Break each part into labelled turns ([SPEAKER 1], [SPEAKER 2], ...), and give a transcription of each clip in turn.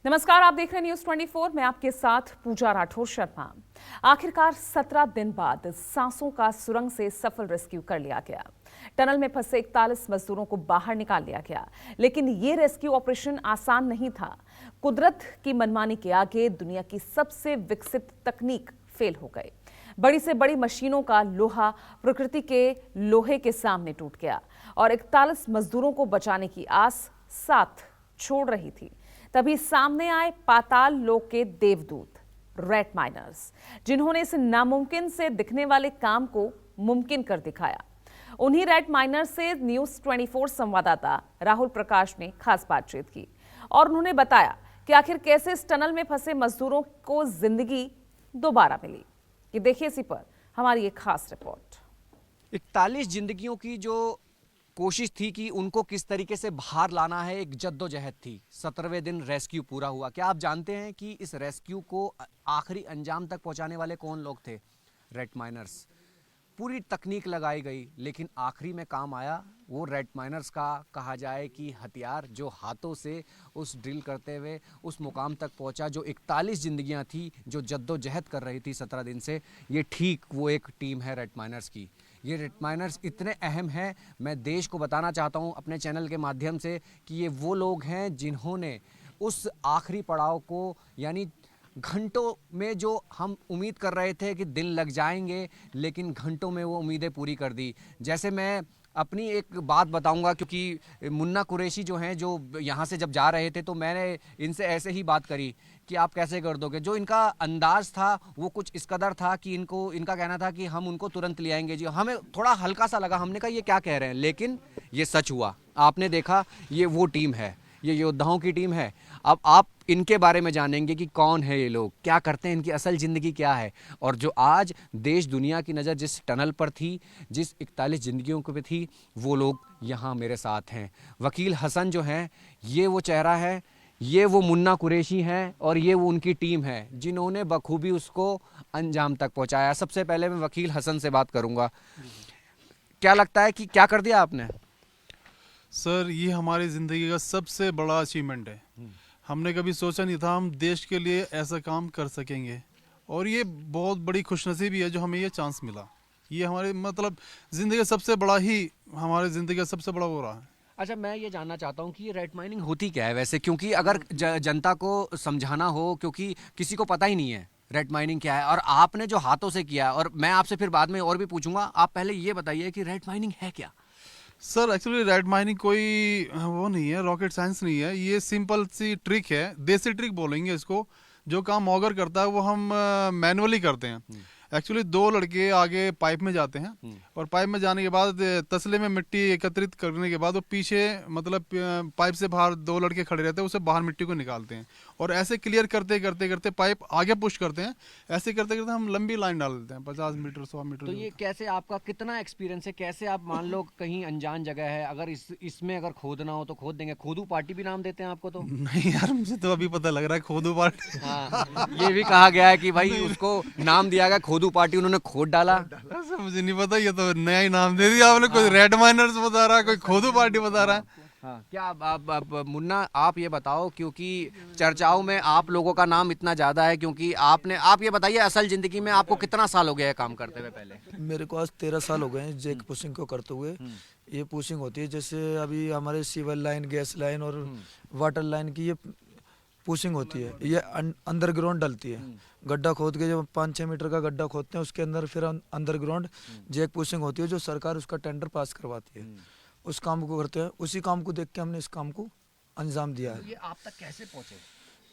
[SPEAKER 1] नमस्कार, आप देख रहे हैं न्यूज 24। मैं आपके साथ पूजा राठौर शर्मा। आखिरकार 17 दिन बाद सांसों का सुरंग से सफल रेस्क्यू कर लिया गया। टनल में फंसे 41 मजदूरों को बाहर निकाल लिया गया, लेकिन ये रेस्क्यू ऑपरेशन आसान नहीं था। कुदरत की मनमानी के आगे दुनिया की सबसे विकसित तकनीक फेल हो गई। बड़ी से बड़ी मशीनों का लोहा प्रकृति के लोहे के सामने टूट गया और 41 मजदूरों को बचाने की आस साथ छोड़ रही थी। तभी सामने आए पाताल लोक के देवदूत रेट माइनर्स, जिन्होंने इस नामुमकिन से दिखने वाले काम को मुमकिन कर दिखाया। उन्हीं रेट माइनर्स से न्यूज 24 संवाददाता राहुल प्रकाश ने खास बातचीत की और उन्होंने बताया कि आखिर कैसे इस टनल में फंसे मजदूरों को जिंदगी दोबारा मिली। ये देखिए इसी पर हमारी एक खास रिपोर्ट।
[SPEAKER 2] 41 जिंदगियों की जो कोशिश थी कि उनको किस तरीके से बाहर लाना है, एक जद्दोजहद थी। 17वें दिन रेस्क्यू पूरा हुआ। क्या आप जानते हैं कि इस रेस्क्यू को आखिरी अंजाम तक पहुंचाने वाले कौन लोग थे? Rat miners. पूरी तकनीक लगाई गई, लेकिन आखिरी में काम आया वो रेट माइनर्स का, कहा जाए कि हथियार, जो हाथों से उस ड्रिल करते हुए उस मुकाम तक पहुंचा। जो 41 जिंदगियां थी जो जद्दोजहद कर रही थी 17 दिन से, ये ठीक वो एक टीम है रेट माइनर्स की। ये रेट माइनर्स इतने अहम हैं, मैं देश को बताना चाहता हूं अपने चैनल के माध्यम से कि ये वो लोग हैं जिन्होंने उस आखिरी पड़ाव को, यानी घंटों में जो हम उम्मीद कर रहे थे कि दिन लग जाएंगे, लेकिन घंटों में वो उम्मीदें पूरी कर दी। जैसे मैं अपनी एक बात बताऊंगा, क्योंकि मुन्ना कुरैशी जो हैं, जो यहाँ से जब जा रहे थे तो मैंने इनसे ऐसे ही बात करी कि आप कैसे कर दोगे। जो इनका अंदाज था वो कुछ इस कदर था कि इनका कहना था कि हम उनको तुरंत ले आएंगे जी। हमें थोड़ा हल्का सा लगा, हमने कहा ये क्या कह रहे हैं, लेकिन ये सच हुआ। आपने देखा, ये वो टीम है, ये योद्धाओं की टीम है। अब आप इनके बारे में जानेंगे कि कौन है ये लोग, क्या करते हैं, इनकी असल ज़िंदगी क्या है। और जो आज देश दुनिया की नज़र जिस टनल पर थी, जिस 41 ज़िंदगियों पे थी, वो लोग यहाँ मेरे साथ हैं। वकील हसन जो हैं, ये वो चेहरा है, ये वो मुन्ना कुरैशी हैं और ये वो उनकी टीम है जिन्होंने बखूबी उसको अंजाम तक पहुँचाया। सबसे पहले मैं वकील हसन से बात करूँगा। क्या लगता है कि क्या कर दिया आपने?
[SPEAKER 3] सर, ये हमारी ज़िंदगी का सबसे बड़ा अचीवमेंट है। हमने कभी सोचा नहीं था हम देश के लिए ऐसा काम कर सकेंगे, और ये बहुत बड़ी खुशनसीबी है जो हमें ये चांस मिला। ये हमारे मतलब ज़िंदगी का सबसे बड़ा ही, हमारी ज़िंदगी का सबसे बड़ा वो रहा है।
[SPEAKER 2] अच्छा, मैं ये जानना चाहता हूँ कि ये रेट माइनिंग होती क्या है वैसे, क्योंकि अगर जनता को समझाना हो, क्योंकि किसी को पता ही नहीं है रेट माइनिंग क्या है, और आपने जो हाथों से किया, और मैं आपसे फिर बाद में और भी पूछूंगा, आप पहले ये बताइए कि रेट माइनिंग है क्या?
[SPEAKER 3] सर, एक्चुअली रेड माइनिंग कोई वो नहीं है, रॉकेट साइंस नहीं है। ये सिंपल सी ट्रिक है, देसी ट्रिक बोलेंगे इसको। जो काम ऑगर करता है वो हम मैनुअली करते हैं। एक्चुअली दो लड़के आगे पाइप में जाते हैं, और पाइप में जाने के बाद तसले में मिट्टी एकत्रित करने के बाद वो पीछे मतलब पाइप से बाहर दो लड़के खड़े रहते हैं, उसे बाहर मिट्टी को निकालते हैं, और ऐसे क्लियर करते करते करते पाइप आगे पुश करते हैं। ऐसे करते करते हम लंबी लाइन डाल देते हैं, 50 मीटर 100 मीटर।
[SPEAKER 2] तो ये कैसे, आपका कितना एक्सपीरियंस है? कैसे आप, मान लो कहीं अनजान जगह है, अगर इसमें अगर खोदना हो तो खोद देंगे? खोदू पार्टी भी नाम देते हैं आपको तो?
[SPEAKER 3] नहीं यार, मुझे तो अभी पता लग रहा है खोदू पार्टी।
[SPEAKER 2] हाँ, ये भी कहा गया है कि भाई उसको नाम दिया गया खोदू पार्टी, उन्होंने खोद डाला।
[SPEAKER 3] ऐसा मुझे नहीं पता, ये तो नया ही नाम दे दिया आपने। कोई रेड माइनर्स बता रहा है, कोई खोदू पार्टी बता रहा है।
[SPEAKER 2] हाँ, क्या आप मुन्ना, आप ये बताओ, क्योंकि चर्चाओं में आप लोगों का नाम इतना ज़्यादा है, क्योंकि आप ये बताइए, असल ज़िंदगी में आपको कितना साल हो गया है काम करते हुए? पहले
[SPEAKER 4] मेरे को आज 13 साल हो गए हैं जैक पुशिंग को करते हुए। ये पुशिंग होती है जैसे अभी हमारे सिविल लाइन, गैस लाइन और वाटर लाइन की ये पुशिंग होती है। ये अंडरग्राउंड डलती है। गड्ढा खोद के, जब 5-6 मीटर का गड्ढा खोदते हैं, उसके अंदर फिर अंडरग्राउंड जैक पुशिंग होती है, जो सरकार उसका टेंडर पास करवाती है। उस काम को करते हैं। उसी काम को देख के हमने इस काम को अंजाम दिया है।
[SPEAKER 2] ये आप तक कैसे पहुंचे?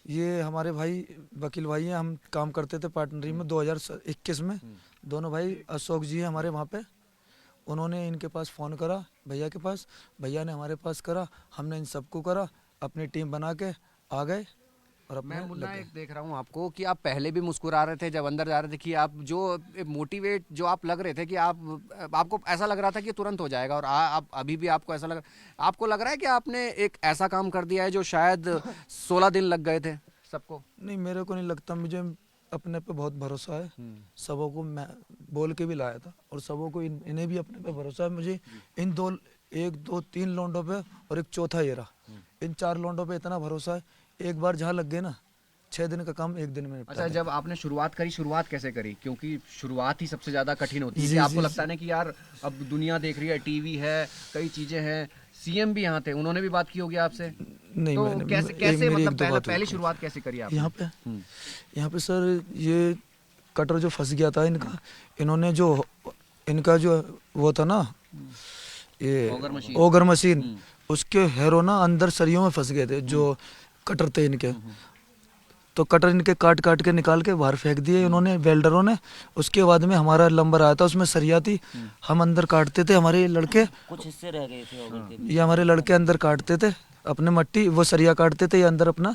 [SPEAKER 4] ये हमारे भाई वकील भाई हैं, हम काम करते थे पार्टनरी में 2021 में। दोनों भाई अशोक जी हैं हमारे वहाँ पे। उन्होंने इनके पास फ़ोन करा, भैया के पास, भैया ने हमारे पास करा, हमने इन सबको करा, अपनी टीम बना के आ गए और अपने
[SPEAKER 2] मैं मुन्ना
[SPEAKER 4] लग गए।
[SPEAKER 2] एक देख रहा हूँ आपको कि आप पहले भी मुस्कुरा रहे थे जब अंदर जा रहे थे, कि आप जो मोटिवेट जो आप लग रहे थे, कि आपको ऐसा लग रहा था कि तुरंत हो जाएगा, और आप अभी भी आपको ऐसा आपको लग रहा है कि आपने एक ऐसा काम कर दिया है जो शायद 16 दिन लग गए थे सबको?
[SPEAKER 4] नहीं, मेरे को नहीं लगता। मुझे अपने पे बहुत भरोसा है। सबों को मैं बोल के भी लाया था, और सबों को इन्हें भी अपने पे भरोसा है। मुझे इन दो, 1 2 3 लोंडों पे और एक चौथा ये रहा, इन 4 लोंडों पे इतना भरोसा है। एक बार जहाँ लग गए ना 6 दिन का काम 1 दिन में निपटा
[SPEAKER 2] अच्छा,
[SPEAKER 4] दें।
[SPEAKER 2] जब आपने शुरुआत करी, शुरुआत कैसे करी? क्योंकि शुरुआत ही सबसे ज्यादा कठिन होती है।
[SPEAKER 4] जी,
[SPEAKER 2] कि आपको
[SPEAKER 4] जी,
[SPEAKER 2] लगता है ना कि यार अब दुनिया देख रही है, टीवी है, कई चीजें हैं, सीएम भी यहाँ थे, उन्होंने भी बात की होगी आपसे?
[SPEAKER 4] नहीं
[SPEAKER 2] तो
[SPEAKER 4] मैंने
[SPEAKER 2] कैसे
[SPEAKER 4] मेरी
[SPEAKER 2] मतलब
[SPEAKER 4] 1-2 बात
[SPEAKER 2] पहली
[SPEAKER 4] हुई।
[SPEAKER 2] शुरुआत कैसे करी आपने?
[SPEAKER 4] यहाँ पे सर ये कटर जो फंस गया था इनका, इन्होंने जो इनका जो वो था ना ये ओगर मशीन उसके हैरो ना अंदर सरियों में फंस गए थे जो कटर थे इनके। तो कटर इनके काट काट के निकाल के बाहर फेंक दिए इन्होंने वेल्डरों ने। उसके बाद में हमारा नंबर आया था, उसमें सरिया थी, हम अंदर काटते थे, हमारे लड़के
[SPEAKER 5] कुछ हिस्से रह गए थे ओवर के।
[SPEAKER 4] ये हमारे लड़के अंदर काटते थे अपने मट्टी, वो सरिया काटते थे, ये अंदर अपना।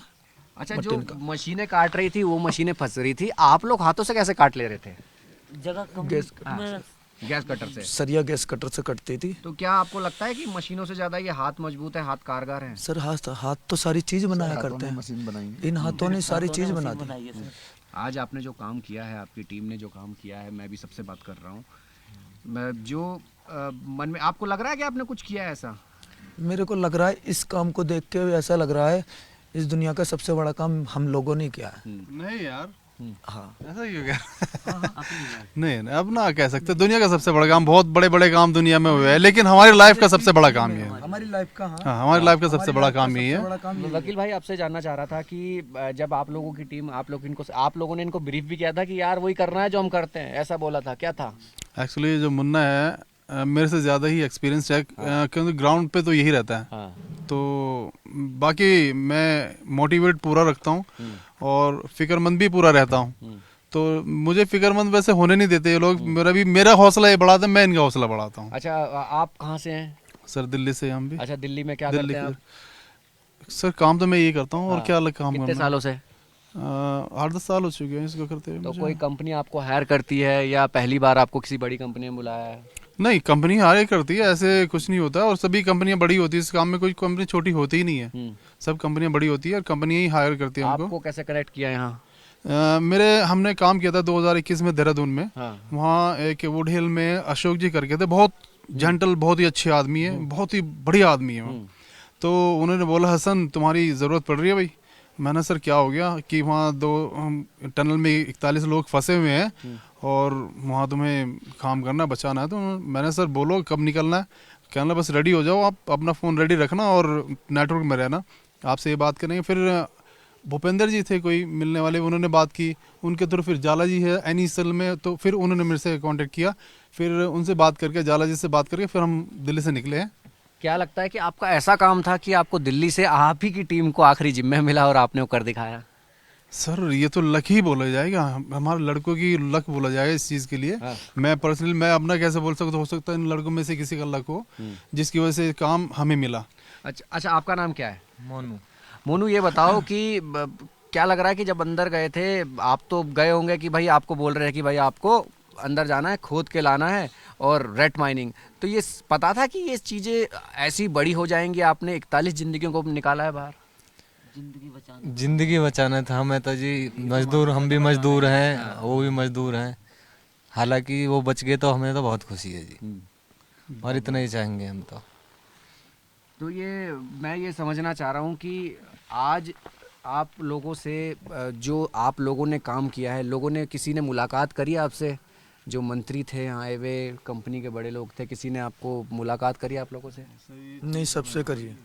[SPEAKER 2] अच्छा, जो मशीनें काट रही थी वो मशीनें फंस रही थी, आप लोग हाथों से कैसे काट ले रहे थे?
[SPEAKER 5] जगह कम
[SPEAKER 4] गैस
[SPEAKER 5] में
[SPEAKER 2] गैस कटर से?
[SPEAKER 4] सरिया गैस कटर से कटती थी।
[SPEAKER 2] तो क्या आपको लगता है कि मशीनों से ज्यादा ये हाथ मजबूत है, हाथ कारगर है?
[SPEAKER 4] सर हाथ तो सारी चीज बनाया करते हैं, इन हाथों ने सारी चीज बना दी।
[SPEAKER 5] बनाई है सर।
[SPEAKER 2] आज आपने जो काम किया है, आपकी टीम ने जो काम किया है, मैं भी सबसे बात कर रहा हूँ, जो मन में आपको लग रहा है कि आपने कुछ किया है ऐसा?
[SPEAKER 4] मेरे को लग रहा है इस काम को देख के ऐसा लग रहा है इस दुनिया का सबसे बड़ा काम हम लोगों ने किया है।
[SPEAKER 3] नहीं यार,
[SPEAKER 4] हाँ
[SPEAKER 3] ऐसा क्यों क्या? नहीं नहीं, अब ना कह सकते दुनिया का सबसे बड़ा काम, बहुत बड़े बड़े काम दुनिया में हुए हैं, लेकिन हमारी लाइफ का सबसे बड़ा काम ये है।
[SPEAKER 4] हमारी लाइफ का
[SPEAKER 3] हाँ, हमारी लाइफ का सबसे बड़ा काम यही है।
[SPEAKER 2] वकील भाई, आपसे जानना चाह रहा था कि जब आप लोगों की टीम, आप लोगों ने इनको ब्रीफ भी किया था कि यार वही करना है जो हम करते हैं, ऐसा बोला था, क्या था?
[SPEAKER 3] एक्चुअली जो मुन्ना है मेरे से ज़्यादा ही एक्सपीरियंस है, क्योंकि ग्राउंड पे तो यही रहता है।
[SPEAKER 2] हाँ।
[SPEAKER 3] तो बाकी मैं मोटिवेट पूरा रखता हूँ और फिक्रमंद भी पूरा रहता हूँ। तो मुझे फिक्रमंद वैसे होने नहीं देते ये लोग, मेरा हौसला ये बढ़ाते हैं, मैं इनका हौसला बढ़ाता हूँ।
[SPEAKER 2] अच्छा, आप कहाँ से हैं?
[SPEAKER 3] सर दिल्ली से हम भी।
[SPEAKER 2] अच्छा, दिल्ली में क्या
[SPEAKER 3] दिल्ली
[SPEAKER 2] करते हैं आप?
[SPEAKER 3] सर काम तो मैं यही करता हूँ और
[SPEAKER 2] हाँ।
[SPEAKER 3] क्या अलग काम
[SPEAKER 2] कितने
[SPEAKER 3] करना।
[SPEAKER 2] सालों से?
[SPEAKER 3] 8-10 साल हो चुके हैं इसको करते हुए
[SPEAKER 2] तो
[SPEAKER 3] मुझे।
[SPEAKER 2] कोई कंपनी आपको हायर करती है या पहली बार आपको किसी बड़ी कंपनी ने बुलाया है?
[SPEAKER 3] नहीं, कंपनी हायर करती है, ऐसे कुछ नहीं होता, और सभी कंपनियां बड़ी होती है इस काम में, कोई कंपनी छोटी होती ही नहीं है, सब कंपनियां बड़ी होती है और कंपनी ही हायर करती है हमको।
[SPEAKER 2] आपको कैसे कनेक्ट किया यहाँ?
[SPEAKER 3] हमने काम किया था 2021 में देहरादून में।
[SPEAKER 2] हाँ।
[SPEAKER 3] वहाँ एक वुड हिल में अशोक जी करके थे, बहुत जेंटल, बहुत ही अच्छे आदमी है, बहुत ही बढ़िया आदमी है वो। तो उन्होंने बोला हसन तुम्हारी ज़रूरत पड़ रही है भाई। मैंने सर क्या हो गया कि वहाँ टनल में 41 लोग फंसे हुए हैं और वहाँ तुम्हें काम करना, बचाना है। तो मैंने सर बोलो कब निकलना है? कहना बस रेडी हो जाओ, आप अपना फ़ोन रेडी रखना और नेटवर्क में रहना, आपसे ये बात करेंगे। फिर भूपेंद्र जी थे कोई मिलने वाले, उन्होंने बात की, उनके थ्रू फिर जाला जी है एनीसल में, तो फिर उन्होंने मेरे से कांटेक्ट किया, फिर उनसे बात करके, जाला जी से बात करके फिर हम दिल्ली से निकले हैं।
[SPEAKER 2] क्या लगता है कि आपका ऐसा काम था कि आपको दिल्ली से आप ही की टीम को आखिरी जिम्मे मिला और आपने वो कर दिखाया?
[SPEAKER 3] सर ये तो लक ही बोला जाएगा, हमारे लड़कों की लक बोला जाएगा इस चीज़ के लिए।
[SPEAKER 2] हाँ।
[SPEAKER 3] मैं पर्सनली मैं अपना कैसे बोल सकता, हो सकता है इन लड़कों में से किसी का लक हो जिसकी वजह से काम हमें मिला।
[SPEAKER 2] अच्छा, आपका नाम क्या है? मोनू, ये बताओ कि क्या लग रहा है कि जब अंदर गए थे, आप तो गए होंगे कि भाई आपको बोल रहे हैं कि भाई आपको अंदर जाना है, खोद के लाना है और रेट माइनिंग, तो ये पता था कि ये चीज़ें ऐसी बड़ी हो जाएंगी? आपने 41 जिंदगियों को निकाला है बाहर।
[SPEAKER 6] जिंदगी बचाना था हमें तो जी, मजदूर, हम भी मजदूर हैं, वो भी मजदूर हैं, हालांकि वो बच गए तो हमें तो बहुत खुशी है जी, और इतना ही चाहेंगे हम तो।
[SPEAKER 2] तो ये मैं ये समझना चाह रहा हूँ कि आज आप लोगों से जो आप लोगों ने काम किया है, लोगों ने, किसी ने मुलाकात करी आपसे? जो मंत्री थे यहाँ आए हुए, कंपनी के बड़े लोग थे, किसी ने आपको मुलाकात करी आप लोगों से?
[SPEAKER 4] नहीं, सबसे करिए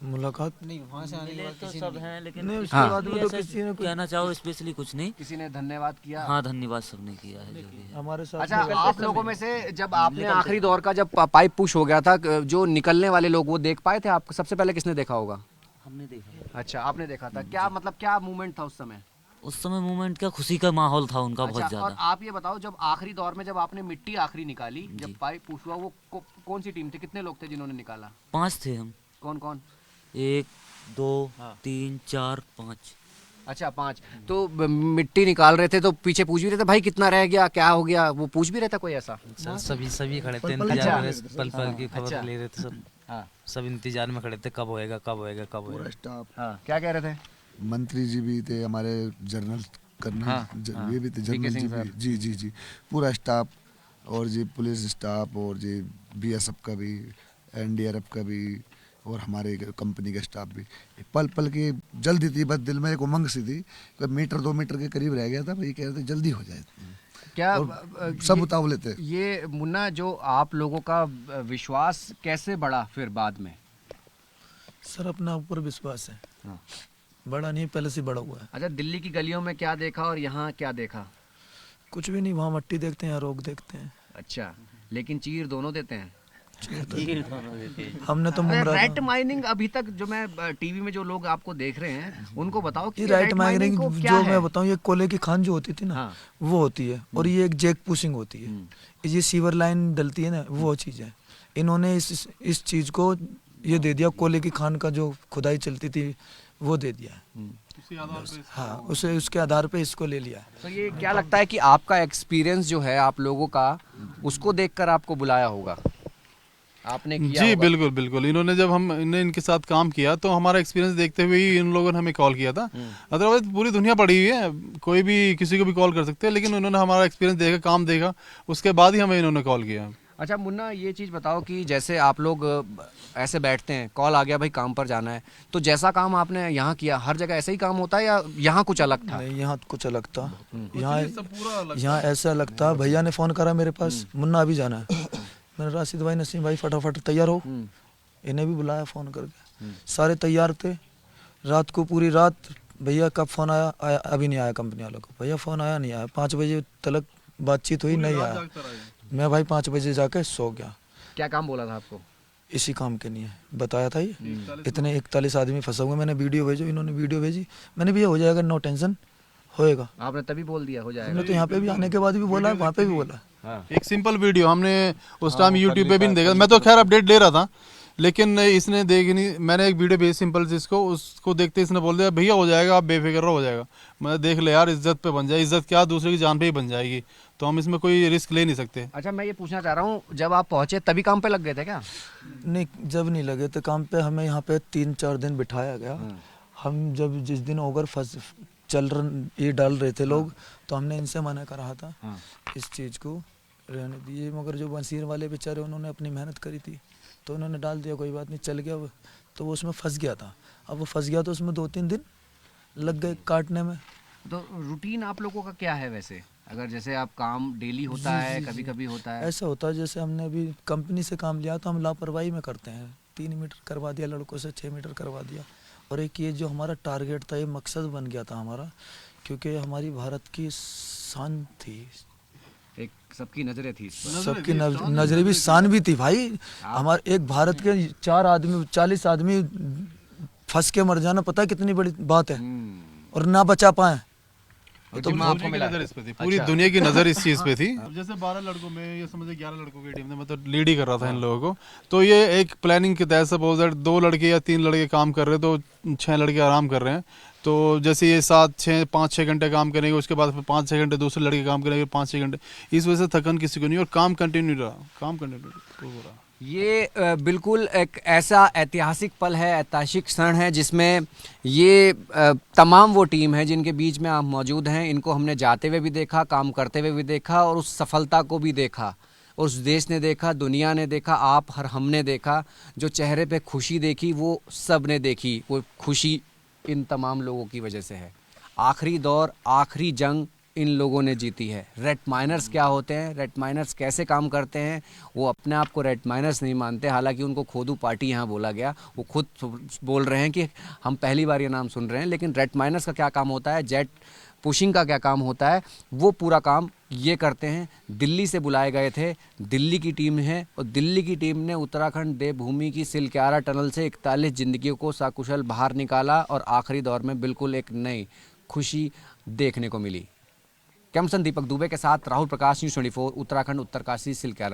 [SPEAKER 4] मुलाकात।
[SPEAKER 5] नहीं वहाँ से आने तो सब हैं, लेकिन
[SPEAKER 4] नहीं, उसके
[SPEAKER 2] हाँ।
[SPEAKER 4] बाद में तो किसी ने
[SPEAKER 5] कहना चाहो स्पेशली कुछ नहीं।
[SPEAKER 2] किसी ने धन्यवाद किया?
[SPEAKER 5] हाँ, धन्यवाद सबने किया है जो भी है।
[SPEAKER 4] हमारे साथ
[SPEAKER 2] अच्छा, आप लोगों में से जब आपने आखिरी दौर का जब पाइप पुश हो गया था, जो निकलने वाले लोग वो देख पाए थे आप? सबसे पहले किसने देखा होगा?
[SPEAKER 5] हमने देखा
[SPEAKER 2] अच्छा, आपने देखा था। क्या मतलब क्या मूवमेंट था उस समय?
[SPEAKER 5] उस समय मूवमेंट क्या खुशी का माहौल था उनका बहुत
[SPEAKER 2] अच्छा, और
[SPEAKER 5] ज्यादा।
[SPEAKER 2] आप ये बताओ, जब आखिरी दौर में जब आपने मिट्टी आखिरी निकाली, जब पाइप पुश हुआ, वो कौन सी टीम थी, कितने लोग थे जिन्होंने निकाला?
[SPEAKER 5] 5 थे हम।
[SPEAKER 2] कौन कौन?
[SPEAKER 5] 1 2 3 4 5।
[SPEAKER 2] अच्छा, 5। तो मिट्टी निकाल रहे थे तो पीछे पूछ भी रहे थे भाई कितना रह गया, क्या हो गया, वो पूछ भी रहता कोई ऐसा?
[SPEAKER 6] सभी खड़े थे,
[SPEAKER 2] अच्छा।
[SPEAKER 6] इंतजार में, पल पल की खबर
[SPEAKER 2] अच्छा।
[SPEAKER 6] ले रहे थे सब।
[SPEAKER 2] हाँ।
[SPEAKER 6] सब इंतजार में खड़े थे, कब होएगा कब होएगा कब होएगा।
[SPEAKER 7] स्टाफ,
[SPEAKER 2] हाँ, क्या कह रहे थे?
[SPEAKER 7] मंत्री जी भी थे हमारे, जनरल कर्नल
[SPEAKER 2] हाँ,
[SPEAKER 7] वे भी थे,
[SPEAKER 2] पीके
[SPEAKER 7] जनरल जी
[SPEAKER 2] सिंह
[SPEAKER 7] भी,
[SPEAKER 2] सर।
[SPEAKER 7] जी जी जी, पूरा स्टाफ, और जी पुलिस स्टाफ, और जी बीएसएफ का भी, एनडीआरएफ का भी, और हमारे कंपनी के स्टाफ भी पल पल की जल्दी थी, बस दिल में एक उमंग सी थी, कोई मीटर 2 मीटर के करीब रह गया था, भाई कह रहे थे जल्दी हो जाए।
[SPEAKER 2] क्या
[SPEAKER 7] और सब उतावले थे।
[SPEAKER 2] ये मुन्ना, जो आप लोगों का विश्वास कैसे बढ़ा फिर बाद में?
[SPEAKER 4] सर अपना ऊपर विश्वास है,
[SPEAKER 2] हाँ।
[SPEAKER 4] बड़ा नहीं पहले से बड़ा हुआ है।
[SPEAKER 2] अच्छा, दिल्ली की गलियों में क्या देखा और यहाँ क्या देखा?
[SPEAKER 4] कुछ भी नहीं, वहाँ मट्टी देखते हैं, रोग देखते हैं।
[SPEAKER 2] अच्छा, लेकिन चीर दोनों देते हैं।
[SPEAKER 4] हमने तो मुमरा
[SPEAKER 2] रेट माइनिंग अभी तक जो मैं टीवी में जो लोग आपको देख रहे हैं उनको बताओ कि
[SPEAKER 4] ये राइट माइनिंग
[SPEAKER 2] को क्या
[SPEAKER 4] जो
[SPEAKER 2] है?
[SPEAKER 4] मैं बताऊं, ये कोले की खान जो होती थी ना,
[SPEAKER 2] हाँ।
[SPEAKER 4] वो होती है, और ये एक जैक पुशिंग होती है, ये सीवर लाइन डलती है ना, वो चीज़ है। इन्होंने इस चीज़ को ये दे दिया, कोले की खान का जो खुदाई चलती थी वो दे दिया। हाँ, उसे उसके आधार पे इसको ले लिया।
[SPEAKER 2] तो ये क्या लगता है कि आपका एक्सपीरियंस जो है आप लोगों का, उसको देखकर आपको बुलाया होगा, आपने किया
[SPEAKER 3] जी
[SPEAKER 2] होगा?
[SPEAKER 3] बिल्कुल बिल्कुल। इन्होंने जब हमने इनके साथ काम किया तो हमारा एक्सपीरियंस देखते हुए ही इन लोगों ने हमें कॉल किया था। अदरवाइज पूरी दुनिया पड़ी हुई है, कोई भी किसी को भी कॉल कर सकते हैं, लेकिन उन्होंने हमारा एक्सपीरियंस देखा, काम देखा, उसके बाद ही हमें इन्होंने कॉल किया।
[SPEAKER 2] अच्छा मुन्ना, ये चीज़ बताओ कि जैसे आप लोग ऐसे बैठते हैं, कॉल आ गया भाई काम पर जाना है, तो जैसा काम आपने यहाँ किया हर जगह ऐसा ही काम होता है या यहाँ कुछ अलग था?
[SPEAKER 4] नहीं, यहाँ कुछ अलग था। यहाँ ऐसा अलग था, भैया ने फ़ोन करा मेरे पास, मुन्ना अभी जाना है। मैंने राशिद भाई, नसीम भाई, फटाफट तैयार हो। इन्हें भी बुलाया फ़ोन करके, सारे तैयार थे। रात को पूरी रात भैया कब फ़ोन आया, अभी नहीं आया कंपनी वालों को, भैया फ़ोन आया नहीं आया, 5 बजे तक बातचीत हुई, नहीं आया। मैं भाई 5 बजे जाके सो गया।
[SPEAKER 2] क्या काम बोला था आपको?
[SPEAKER 4] इसी काम के लिए बताया था, ये इतने 41 आदमी फंसा हुआ। मैंने वीडियो भेजो, इन्होंने वीडियो भेजी, मैंने भैया हो जाएगा, नो टेंशन, होएगा।
[SPEAKER 2] आपने तभी बोल दिया हो जाएगा?
[SPEAKER 4] हमने तो यहाँ पे भी आने के बाद भी बोला, वहाँ पे भी बोला।
[SPEAKER 3] एक सिंपल वीडियो हमने उस टाइम यूट्यूब पे भी नहीं देखा, मैं तो खैर अपडेट ले रहा था, लेकिन इसने देखी नहीं। मैंने एक वीडियो भेजी सिंपल से इसको, उसको देखते इसने बोल दिया भैया हो जाएगा, आप बेफिक्र हो जाएगा। मैं देख ले यार, इज्जत पे बन जाए, इज्जत क्या दूसरे की जान पे ही बन जाएगी, तो हम इसमें कोई रिस्क ले नहीं सकते।
[SPEAKER 2] अच्छा, मैं ये पूछना चाह रहा हूँ, जब आप पहुँचे तभी काम पे लग गए थे क्या?
[SPEAKER 4] नहीं, जब नहीं लगे थे काम पे, हमें यहाँ पे 3-4 दिन बिठाया गया। हम जब जिस दिन ओवर ये डाल रहे थे लोग, तो हमने इनसे मना करा था इस चीज़ को रहने दिए, मगर जो बंसीर वाले बेचारे, उन्होंने अपनी मेहनत करी थी तो उन्होंने डाल दिया, कोई बात नहीं, चल गया वो। तो वो उसमें फंस गया था, अब वो फंस गया तो उसमें 2-3 दिन लग गए काटने में।
[SPEAKER 2] तो रूटीन आप लोगों का क्या है वैसे? अगर जैसे आप काम डेली होता है, कभी कभी होता है?
[SPEAKER 4] ऐसा होता है जैसे हमने अभी कंपनी से काम लिया तो हम लापरवाही में करते हैं, 3 मीटर करवा दिया लड़कों से, 6 मीटर करवा दिया। और एक ये जो हमारा टारगेट था, ये मकसद बन गया था हमारा, क्योंकि हमारी भारत की शान थी,
[SPEAKER 2] एक सबकी नजरें थी इस पर।
[SPEAKER 4] सबकी नजरें भी, शान भी थी भाई। हमारे एक भारत के 4 आदमी, 40 आदमी फंस के मर जाना, पता है कितनी बड़ी बात है, और ना बचा पाए।
[SPEAKER 3] तो आपको मिला नजर इस पे थी, पूरी दुनिया की नजर इस चीज पे थी। जैसे 12 लड़कों में, ये समझे 11 लड़कों की टीम ने, मैं तो लीड ही कर रहा था इन लोगों को। तो ये एक प्लानिंग के तहत सपोज दैट 2 लड़के या 3 लड़के काम कर रहे हैं, तो 6 लड़के आराम कर रहे हैं। तो जैसे ये 5-6 घंटे काम करेंगे, उसके बाद फिर 5-6 घंटे दूसरे लड़के काम करेंगे, 5-6 घंटे, इस वजह से थकन किसी को नहीं, और काम कंटिन्यू रहा, काम कंटिन्यू हो रहा।
[SPEAKER 2] ये बिल्कुल एक ऐसा ऐतिहासिक पल है, ऐतिहासिक क्षण है, जिसमें ये तमाम वो टीम है जिनके बीच में आप मौजूद हैं। इनको हमने जाते हुए भी देखा, काम करते हुए भी देखा, और उस सफलता को भी देखा, उस देश ने देखा, दुनिया ने देखा, आप हर हमने देखा। जो चेहरे पे खुशी देखी वो सब ने देखी, वो खुशी इन तमाम लोगों की वजह से है। आखिरी दौर, आखिरी जंग इन लोगों ने जीती है। रेट माइनर्स क्या होते हैं, रेट माइनर्स कैसे काम करते हैं, वो अपने आप को रेट माइनर्स नहीं मानते, हालांकि उनको खोदू पार्टी यहाँ बोला गया। वो खुद बोल रहे हैं कि हम पहली बार ये नाम सुन रहे हैं, लेकिन रेट माइनर्स का क्या काम होता है, जेट पुशिंग का क्या काम होता है, वो पूरा काम ये करते हैं। दिल्ली से बुलाए गए थे, दिल्ली की टीम है, और दिल्ली की टीम ने उत्तराखंड देवभूमि की सिलक्यारा टनल से 41 जिंदगियों को सकुशल बाहर निकाला, और आखिरी दौर में बिल्कुल एक नई खुशी देखने को मिली। कैमसन दीपक दुबे के साथ राहुल प्रकाश, न्यूज़ 24, उत्तराखंड, उत्तरकाशी, सिलक्यारा।